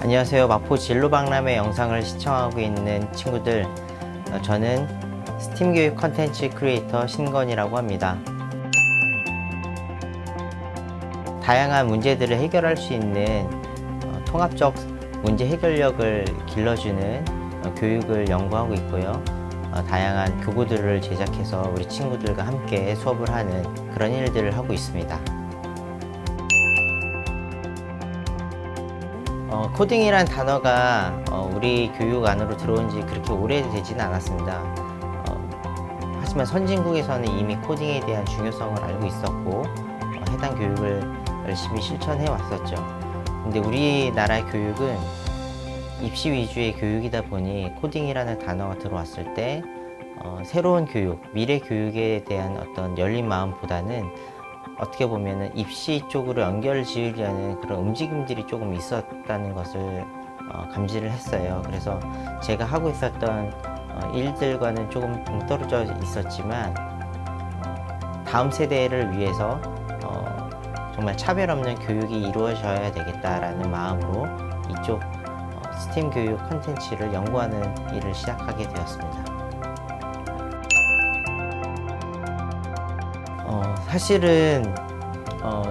안녕하세요. 마포 진로박람회 영상을 시청하고 있는 친구들, 저는 스팀 교육 컨텐츠 크리에이터 신건이라고 합니다. 다양한 문제들을 해결할 수 있는 통합적 문제 해결력을 길러주는 교육을 연구하고 있고요. 다양한 교구들을 제작해서 우리 친구들과 함께 수업을 하는 그런 일들을 하고 있습니다. 코딩이란 단어가 우리 교육 안으로 들어온 지 그렇게 오래되지는 않았습니다. 하지만 선진국에서는 이미 코딩에 대한 중요성을 알고 있었고 해당 교육을 열심히 실천해 왔었죠. 근데 우리나라의 교육은 입시 위주의 교육이다 보니 코딩이라는 단어가 들어왔을 때 새로운 교육, 미래 교육에 대한 어떤 열린 마음보다는 어떻게 보면은 입시 쪽으로 연결을 지으려는 그런 움직임들이 조금 있었다는 것을 감지를 했어요. 그래서 제가 하고 있었던 일들과는 조금 동떨어져 있었지만 다음 세대를 위해서 정말 차별 없는 교육이 이루어져야 되겠다라는 마음으로 이쪽 스팀 교육 콘텐츠를 연구하는 일을 시작하게 되었습니다. 사실은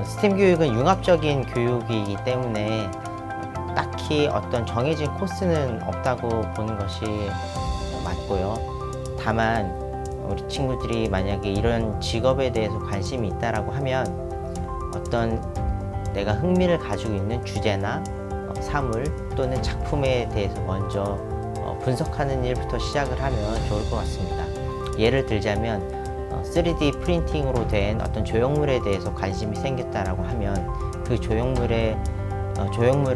스팀 교육은 융합적인 교육이기 때문에 딱히 어떤 정해진 코스는 없다고 보는 것이 맞고요. 다만 우리 친구들이 만약에 이런 직업에 대해서 관심이 있다라고 하면 어떤 내가 흥미를 가지고 있는 주제나 사물 또는 작품에 대해서 먼저 분석하는 일부터 시작을 하면 좋을 것 같습니다. 예를 들자면 3D 프린팅으로 된 어떤 조형물에 대해서 관심이 생겼다라고 하면 그 조형물을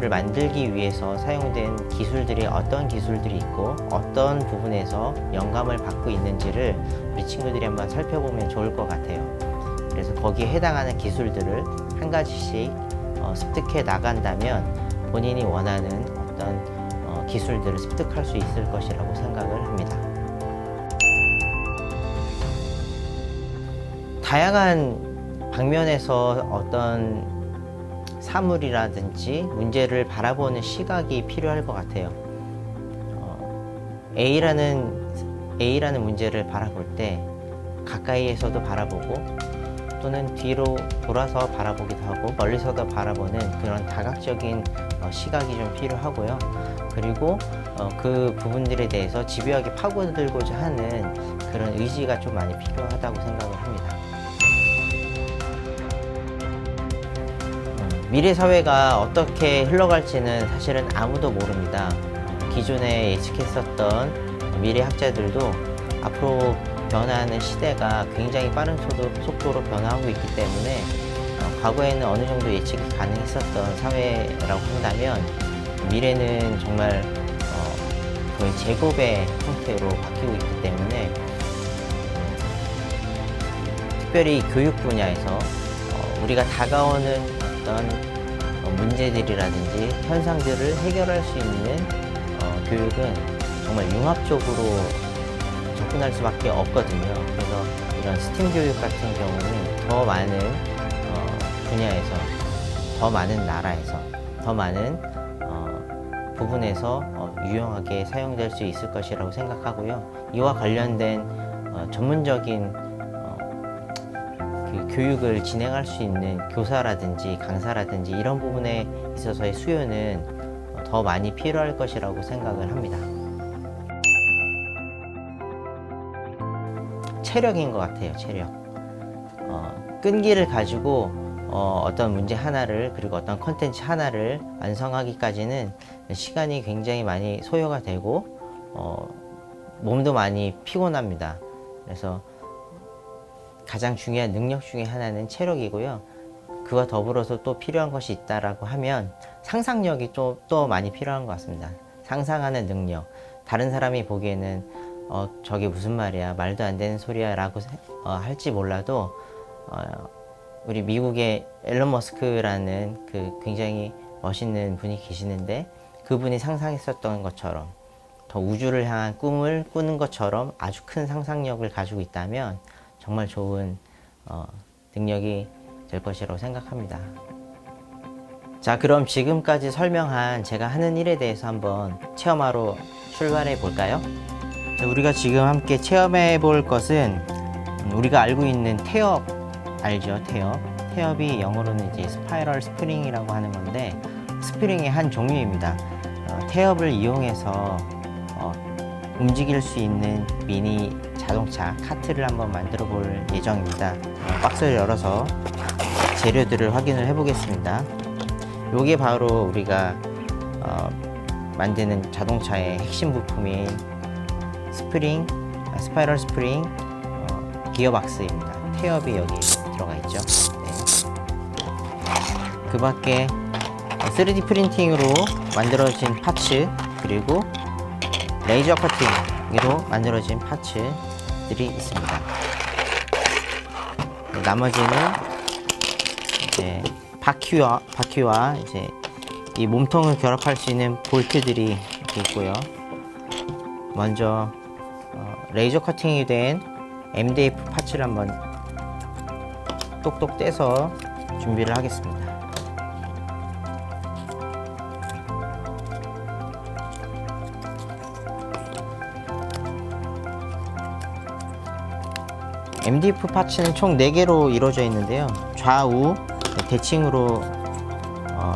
만들기 위해서 사용된 기술들이 어떤 기술들이 있고 어떤 부분에서 영감을 받고 있는지를 우리 친구들이 한번 살펴보면 좋을 것 같아요. 그래서 거기에 해당하는 기술들을 한 가지씩 습득해 나간다면 본인이 원하는 어떤 기술들을 습득할 수 있을 것이라고 생각을 합니다. 다양한 방면에서 어떤 사물이라든지 문제를 바라보는 시각이 필요할 것 같아요. A라는 문제를 바라볼 때 가까이에서도 바라보고 또는 뒤로 돌아서 바라보기도 하고 멀리서도 바라보는 그런 다각적인 시각이 좀 필요하고요. 그리고 그 부분들에 대해서 집요하게 파고들고자 하는 그런 의지가 좀 많이 필요하다고 생각을 합니다. 미래 사회가 어떻게 흘러갈지는 사실은 아무도 모릅니다. 기존에 예측했었던 미래 학자들도 앞으로 변화하는 시대가 굉장히 빠른 속도로 변화하고 있기 때문에 과거에는 어느 정도 예측이 가능했었던 사회라고 한다면 미래는 정말 거의 제곱의 형태로 바뀌고 있기 때문에 특별히 교육 분야에서 우리가 다가오는 어떤 문제들이라든지 현상들을 해결할 수 있는 교육은 정말 융합적으로 접근할 수밖에 없거든요. 그래서 이런 스팀 교육 같은 경우는 더 많은 분야에서, 더 많은 나라에서, 더 많은 부분에서 유용하게 사용될 수 있을 것이라고 생각하고요. 이와 관련된 전문적인 그 교육을 진행할 수 있는 교사라든지 강사라든지 이런 부분에 있어서의 수요는 더 많이 필요할 것이라고 생각을 합니다. 체력인 것 같아요. 체력. 끈기를 가지고 어떤 문제 하나를 그리고 어떤 컨텐츠 하나를 완성하기까지는 시간이 굉장히 많이 소요가 되고 몸도 많이 피곤합니다. 그래서 가장 중요한 능력 중에 하나는 체력이고요. 그와 더불어서 또 필요한 것이 있다라고 하면 상상력이 또 많이 필요한 것 같습니다. 상상하는 능력. 다른 사람이 보기에는 저게 무슨 말이야, 말도 안 되는 소리야 라고 할지 몰라도 우리 미국의 앨런 머스크라는 그 굉장히 멋있는 분이 계시는데 그분이 상상했었던 것처럼 더 우주를 향한 꿈을 꾸는 것처럼 아주 큰 상상력을 가지고 있다면 정말 좋은 능력이 될 것이라고 생각합니다. 자, 그럼 지금까지 설명한 제가 하는 일에 대해서 한번 체험하러 출발해 볼까요? 자, 우리가 지금 함께 체험해 볼 것은 우리가 알고 있는 태엽 알죠? 태엽이 영어로는 이제 스파이럴 스프링이라고 하는 건데 스프링의 한 종류입니다. 태엽을 이용해서 움직일 수 있는 미니 자동차 카트를 한번 만들어 볼 예정입니다. 박스를 열어서 재료들을 확인을 해 보겠습니다. 요게 바로 우리가 만드는 자동차의 핵심 부품인 스파이럴 스프링 기어박스입니다. 태엽이 여기 들어가 있죠. 네. 그 밖에 3D 프린팅으로 만들어진 파츠, 그리고 레이저 커팅으로 만들어진 파츠들이 있습니다. 나머지는 이제 바퀴와 이제 이 몸통을 결합할 수 있는 볼트들이 이렇게 있고요. 먼저 레이저 커팅이 된 MDF 파츠를 한번 똑똑 떼서 준비를 하겠습니다. MDF 파츠는 총 4개로 이루어져 있는데요. 좌우 대칭으로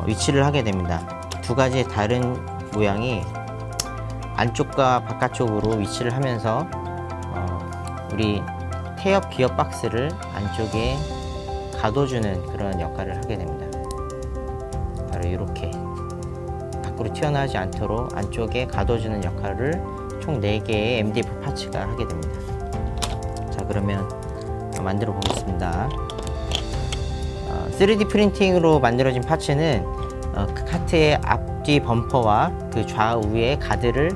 위치를 하게 됩니다. 두 가지의 다른 모양이 안쪽과 바깥쪽으로 위치를 하면서 우리 태엽 기어 박스를 안쪽에 가둬주는 그런 역할을 하게 됩니다. 바로 이렇게 밖으로 튀어나오지 않도록 안쪽에 가둬주는 역할을 총 4개의 MDF 파츠가 하게 됩니다. 자, 그러면 만들어 보겠습니다. 3D 프린팅으로 만들어진 파츠는 그 카트의 앞뒤 범퍼와 그 좌우의 가드를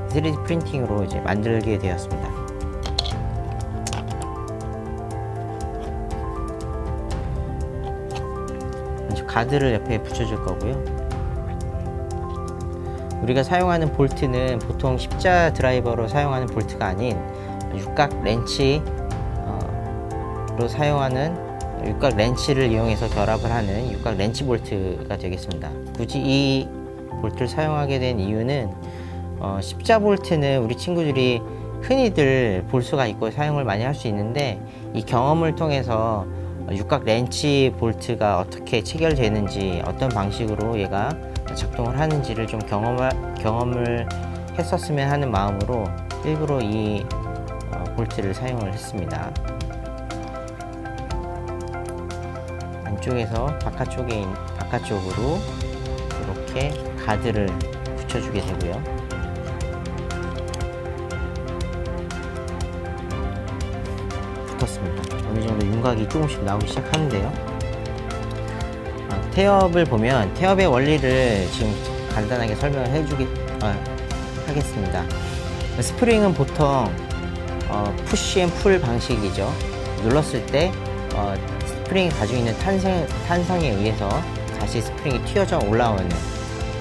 3D 프린팅으로 이제 만들게 되었습니다. 먼저 가드를 옆에 붙여줄 거고요. 우리가 사용하는 볼트는 보통 십자 드라이버로 사용하는 볼트가 아닌 육각 렌치로 사용하는 육각 렌치를 이용해서 결합을 하는 육각 렌치 볼트가 되겠습니다. 굳이 이 볼트를 사용하게 된 이유는 십자 볼트는 우리 친구들이 흔히들 볼 수가 있고 사용을 많이 할 수 있는데 이 경험을 통해서 육각 렌치 볼트가 어떻게 체결되는지 어떤 방식으로 얘가 작동을 하는지를 좀 경험을 했었으면 하는 마음으로 일부러 이 볼트를 사용을 했습니다. 안쪽에서 바깥쪽으로 이렇게 가드를 붙여주게 되고요. 붙었습니다. 어느 정도 윤곽이 조금씩 나오기 시작하는데요. 태엽을 보면 태엽의 원리를 지금 간단하게 설명을 하겠습니다. 스프링은 보통 푸시 앤 풀 방식이죠. 눌렀을 때 스프링이 가지고 있는 탄성에 의해서 다시 스프링이 튀어져 올라오는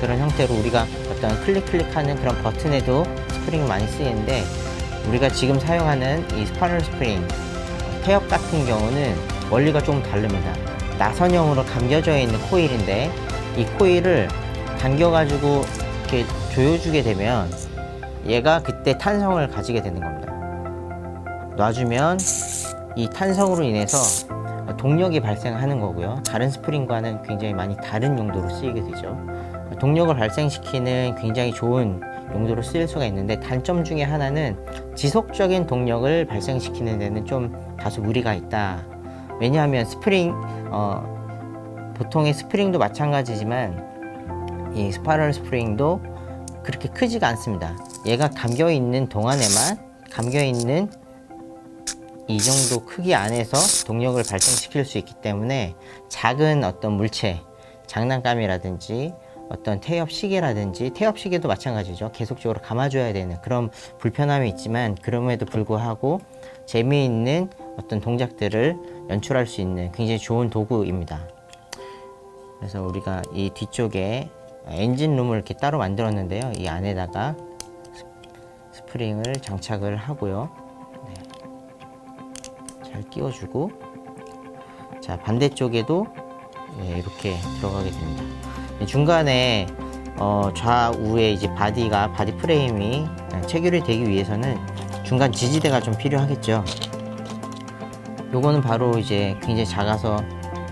그런 형태로 우리가 어떤 클릭하는 그런 버튼에도 스프링이 많이 쓰이는데 우리가 지금 사용하는 이 스파이럴 스프링 태엽 같은 경우는 원리가 조금 다릅니다. 나선형으로 감겨져 있는 코일인데 이 코일을 당겨가지고 이렇게 조여주게 되면 얘가 그때 탄성을 가지게 되는 겁니다. 놔주면 이 탄성으로 인해서 동력이 발생하는 거고요. 다른 스프링과는 굉장히 많이 다른 용도로 쓰이게 되죠. 동력을 발생시키는 굉장히 좋은 용도로 쓰일 수가 있는데 단점 중에 하나는 지속적인 동력을 발생시키는 데는 좀 다소 무리가 있다. 왜냐하면 보통의 스프링도 마찬가지지만 이 스파이럴 스프링도 그렇게 크지가 않습니다. 얘가 감겨있는 동안에만 감겨있는 이 정도 크기 안에서 동력을 발생시킬 수 있기 때문에 작은 어떤 물체, 장난감이라든지 어떤 태엽시계라든지 태엽시계도 마찬가지죠. 계속적으로 감아줘야 되는 그런 불편함이 있지만 그럼에도 불구하고 재미있는 어떤 동작들을 연출할 수 있는 굉장히 좋은 도구입니다. 그래서 우리가 이 뒤쪽에 엔진룸을 이렇게 따로 만들었는데요. 이 안에다가 스프링을 장착을 하고요. 네. 잘 끼워주고, 자 반대쪽에도 네, 이렇게 들어가게 됩니다. 중간에 좌우에 이제 바디 프레임이 체결이 되기 위해서는 중간 지지대가 좀 필요하겠죠. 요거는 바로 이제 굉장히 작아서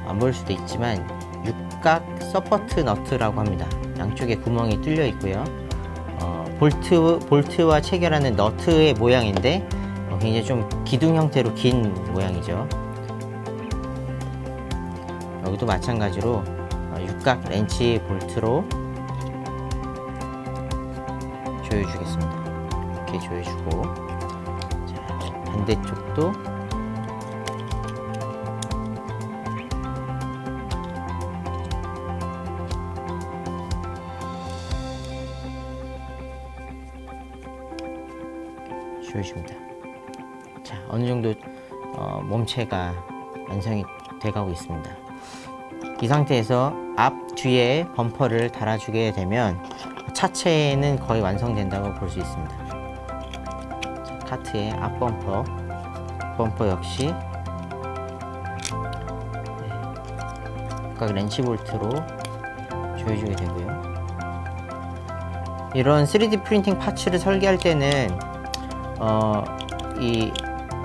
안 보일 수도 있지만 육각 서포트 너트라고 합니다. 양쪽에 구멍이 뚫려 있고요. 볼트와 체결하는 너트의 모양인데 굉장히 좀 기둥 형태로 긴 모양이죠. 여기도 마찬가지로 육각 렌치 볼트로 조여주겠습니다. 이렇게 조여주고, 자, 반대쪽도 조여줍니다. 자, 어느 정도 몸체가 완성이 돼가고 있습니다. 이 상태에서 앞 뒤에 범퍼를 달아주게 되면 차체는 거의 완성된다고 볼 수 있습니다. 자, 카트의 앞 범퍼 역시 각각 렌치 볼트로 조여주게 되고요. 이런 3D 프린팅 파츠를 설계할 때는 이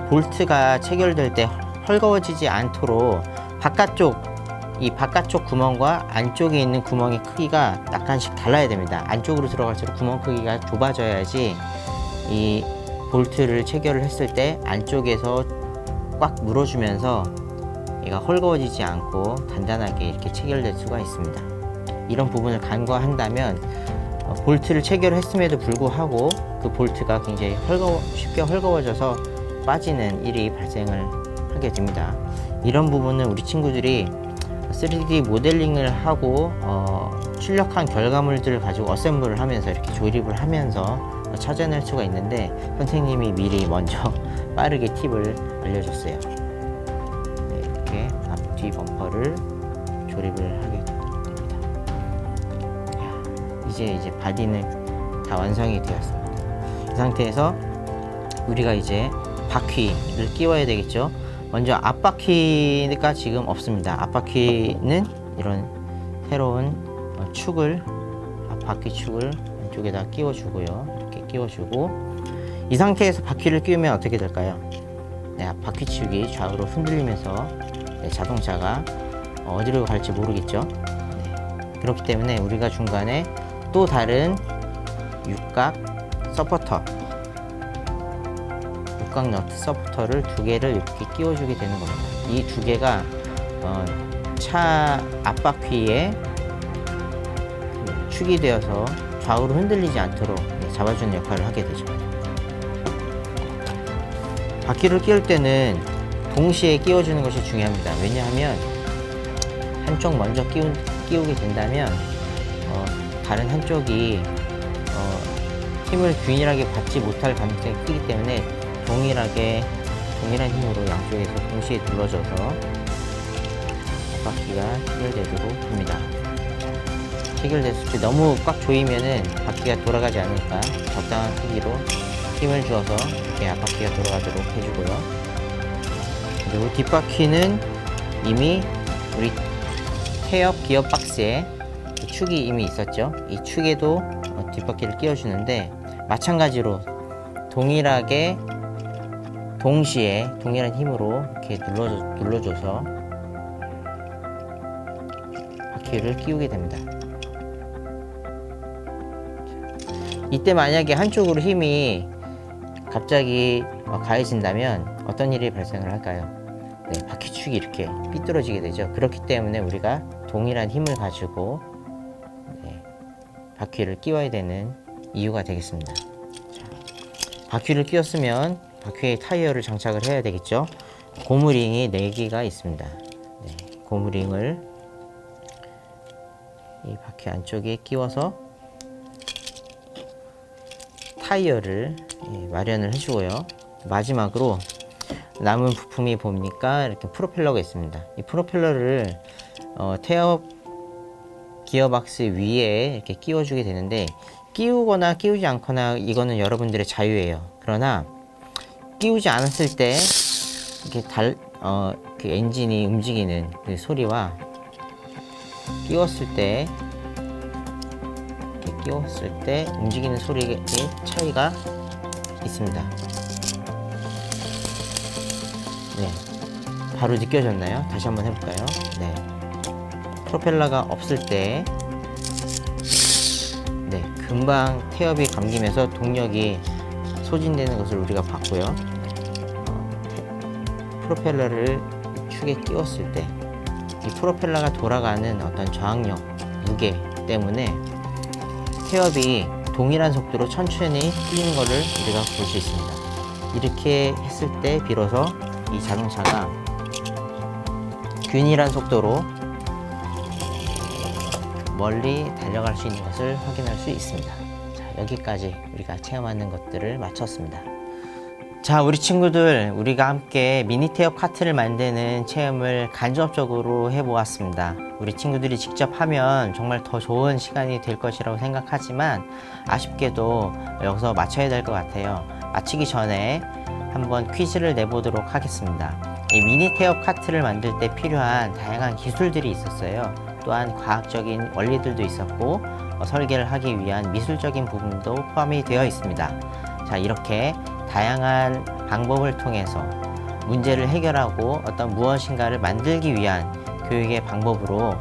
볼트가 체결될 때 헐거워지지 않도록 이 바깥쪽 구멍과 안쪽에 있는 구멍의 크기가 약간씩 달라야 됩니다. 안쪽으로 들어갈수록 구멍 크기가 좁아져야지 이 볼트를 체결을 했을 때 안쪽에서 꽉 물어주면서 얘가 헐거워지지 않고 단단하게 이렇게 체결될 수가 있습니다. 이런 부분을 간과한다면 볼트를 체결했음에도 불구하고 그 볼트가 굉장히 쉽게 헐거워져서 빠지는 일이 발생을 하게 됩니다. 이런 부분은 우리 친구들이 3D 모델링을 하고 출력한 결과물들을 가지고 어셈블을 하면서 이렇게 조립을 하면서 찾아낼 수가 있는데, 선생님이 미리 먼저 빠르게 팁을 알려줬어요. 네, 이렇게 앞뒤 범퍼를 조립을 하게 됩니다. 이제 바디는 다 완성이 되었습니다. 이 상태에서 우리가 이제 바퀴를 끼워야 되겠죠. 먼저 앞바퀴가 지금 없습니다. 앞바퀴는 이런 새로운 앞바퀴 축을 안쪽에다 끼워주고요. 이렇게 끼워주고, 이 상태에서 바퀴를 끼우면 어떻게 될까요? 네, 앞바퀴 축이 좌우로 흔들리면서 자동차가 어디로 갈지 모르겠죠. 네, 그렇기 때문에 우리가 중간에 또 다른 육각 너트 서포터를 2개를 이렇게 끼워주게 되는 겁니다. 이 2개가 차 앞바퀴에 축이 되어서 좌우로 흔들리지 않도록 잡아주는 역할을 하게 되죠. 바퀴를 끼울 때는 동시에 끼워주는 것이 중요합니다. 왜냐하면 한쪽 먼저 끼우게 된다면 다른 한쪽이 힘을 균일하게 받지 못할 가능성이 크기 때문에 동일한 힘으로 양쪽에서 동시에 눌러줘서 바퀴가 체결되도록 합니다. 체결됐을 때 너무 꽉 조이면은 바퀴가 돌아가지 않으니까 적당한 크기로 힘을 주어서 이렇게 앞바퀴가 돌아가도록 해주고요. 그리고 뒷바퀴는 이미 우리 태엽 기어 박스에 축이 이미 있었죠. 이 축에도 뒷바퀴를 끼워주는데, 마찬가지로 동시에 동일한 힘으로 이렇게 눌러줘서 바퀴를 끼우게 됩니다. 이때 만약에 한쪽으로 힘이 갑자기 가해진다면 어떤 일이 발생을 할까요? 네, 바퀴축이 이렇게 삐뚤어지게 되죠. 그렇기 때문에 우리가 동일한 힘을 가지고 바퀴를 끼워야 되는 이유가 되겠습니다. 자, 바퀴를 끼웠으면 바퀴에 타이어를 장착을 해야 되겠죠. 고무링이 4개가 있습니다. 네, 고무링을 이 바퀴 안쪽에 끼워서 타이어를 마련을 해주고요. 마지막으로 남은 부품이 뭡니까? 이렇게 프로펠러가 있습니다. 이 프로펠러를 태엽 기어박스 위에 이렇게 끼워주게 되는데, 끼우거나 끼우지 않거나 이거는 여러분들의 자유예요. 그러나 끼우지 않았을 때 이렇게 그 엔진이 움직이는 그 소리와 끼웠을 때 이렇게 끼웠을 때 움직이는 소리의 차이가 있습니다. 네, 바로 느껴졌나요? 다시 한번 해볼까요? 네, 프로펠러가 없을 때 네, 금방 태엽이 감기면서 동력이 소진되는 것을 우리가 봤고요. 프로펠러를 축에 끼웠을 때 이 프로펠러가 돌아가는 어떤 저항력, 무게 때문에 태엽이 동일한 속도로 천천히 풀리는 것을 우리가 볼 수 있습니다. 이렇게 했을 때 비로소 이 자동차가 균일한 속도로 멀리 달려갈 수 있는 것을 확인할 수 있습니다. 자, 여기까지 우리가 체험하는 것들을 마쳤습니다. 자, 우리 친구들, 우리가 함께 미니 태엽 카트를 만드는 체험을 간접적으로 해보았습니다. 우리 친구들이 직접 하면 정말 더 좋은 시간이 될 것이라고 생각하지만 아쉽게도 여기서 마쳐야 될 것 같아요. 마치기 전에 한번 퀴즈를 내보도록 하겠습니다. 이 미니 태엽 카트를 만들 때 필요한 다양한 기술들이 있었어요. 또한 과학적인 원리들도 있었고 설계를 하기 위한 미술적인 부분도 포함이 되어 있습니다. 자, 이렇게 다양한 방법을 통해서 문제를 해결하고 어떤 무엇인가를 만들기 위한 교육의 방법으로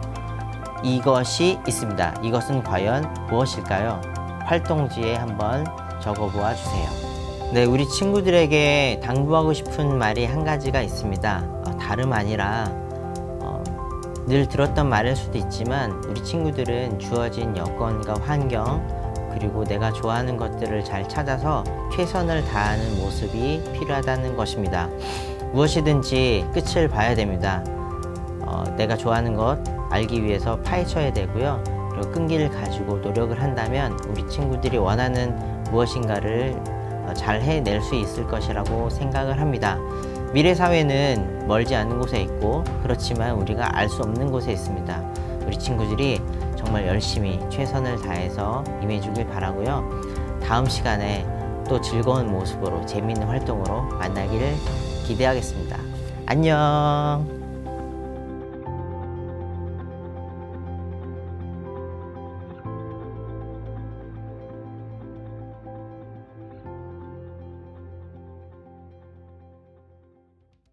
이것이 있습니다. 이것은 과연 무엇일까요? 활동지에 한번 적어 보아 주세요. 네, 우리 친구들에게 당부하고 싶은 말이 한 가지가 있습니다. 다름 아니라 늘 들었던 말일 수도 있지만 우리 친구들은 주어진 여건과 환경 그리고 내가 좋아하는 것들을 잘 찾아서 최선을 다하는 모습이 필요하다는 것입니다. 무엇이든지 끝을 봐야 됩니다. 내가 좋아하는 것 알기 위해서 파헤쳐야 되고요. 그리고 끈기를 가지고 노력을 한다면 우리 친구들이 원하는 무엇인가를 잘 해낼 수 있을 것이라고 생각을 합니다. 미래 사회는 멀지 않은 곳에 있고 그렇지만 우리가 알 수 없는 곳에 있습니다. 우리 친구들이 정말 열심히 최선을 다해서 임해주길 바라고요. 다음 시간에 또 즐거운 모습으로 재미있는 활동으로 만나기를 기대하겠습니다. 안녕.